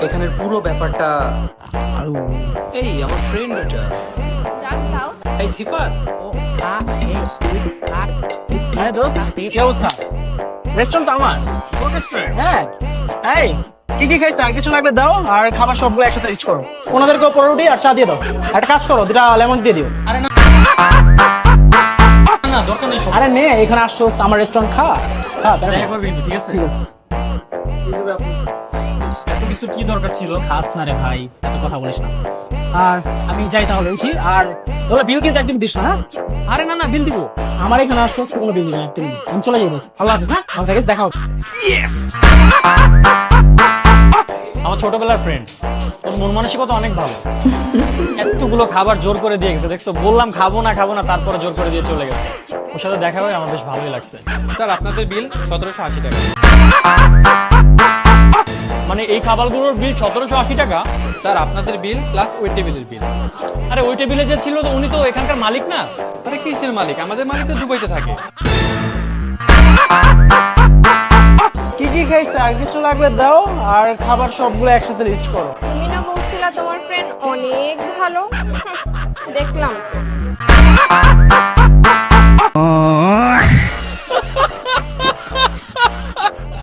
এখানের পুরো ব্যাপারটা। এই আমার ফ্রেন্ড এটা। জানতাও এই সিফাত। হ্যাঁ দোস্ত, কি অবস্থা? রেস্টুরেন্ট তো আমার। কোন রেস্টুরেন্ট? হ্যাঁ। এই কি কি খাইছো? আর কিছু লাগবে দাও, আর খাবার সবগুলো একসাথে লিস্ট করো। ওনাদেরকেও পরোটি আর চা দিয়ে দাও। একটা কাজ করো, দুটা লেমন দিয়ে দিও। আরে না না, দরকার নেই। আরে নে, এখানে আসছো আমার রেস্টুরেন্ট, খা খা। দেখা করবি কিন্তু, ঠিক আছে? ঠিক আছে। এত কিছু কি দরকার ছিল? খাস না রে ভাই, এত কথা বলিস না। আর আমি যাই তাহলে, উঠি। আর তোরা বিল কিন্তু একদিন দিস না, হ্যাঁ? আরে না না, বিল দিব। আমার এখানে আসছো, কোনো বিল দিবি না, একদিন। আমি চলে যাই, বাস। আল্লাহ হাফিজ, হ্যাঁ? ভালো থাকিস, দেখা হচ্ছে। আমার ছোটবেলার ফ্রেন্ড, ওর মন মানসিকতা অনেক ভালো। এতগুলো খাবার জোর করে দিয়ে গেছে, দেখছো? বললাম খাবো না খাবো না, তারপরে জোর করে দিয়ে চলে গেছে। ওর সাথে দেখা হয়ে আমার বেশ ভালোই লাগছে। স্যার আপনাদের বিল 1780 টাকা। মানে এই খাবারগুলোর বিল 1780 টাকা? স্যার আপনাদের বিল প্লাস ওই টেবিলের বিল। আরে ওই টেবিলে যে ছিল, তো উনি তো এখানকার মালিক না। আরে কিসের মালিক? আমাদের মালিক তো দুবাইতে থাকে। কি কি খাইছো? আর কিছু লাগবে দাও, আর খাবার সবগুলো একসাথে লিস্ট করো। তুমি না বলছিলা তোমার ফ্রেন্ড অনেক ভালো। দেখলাম তো।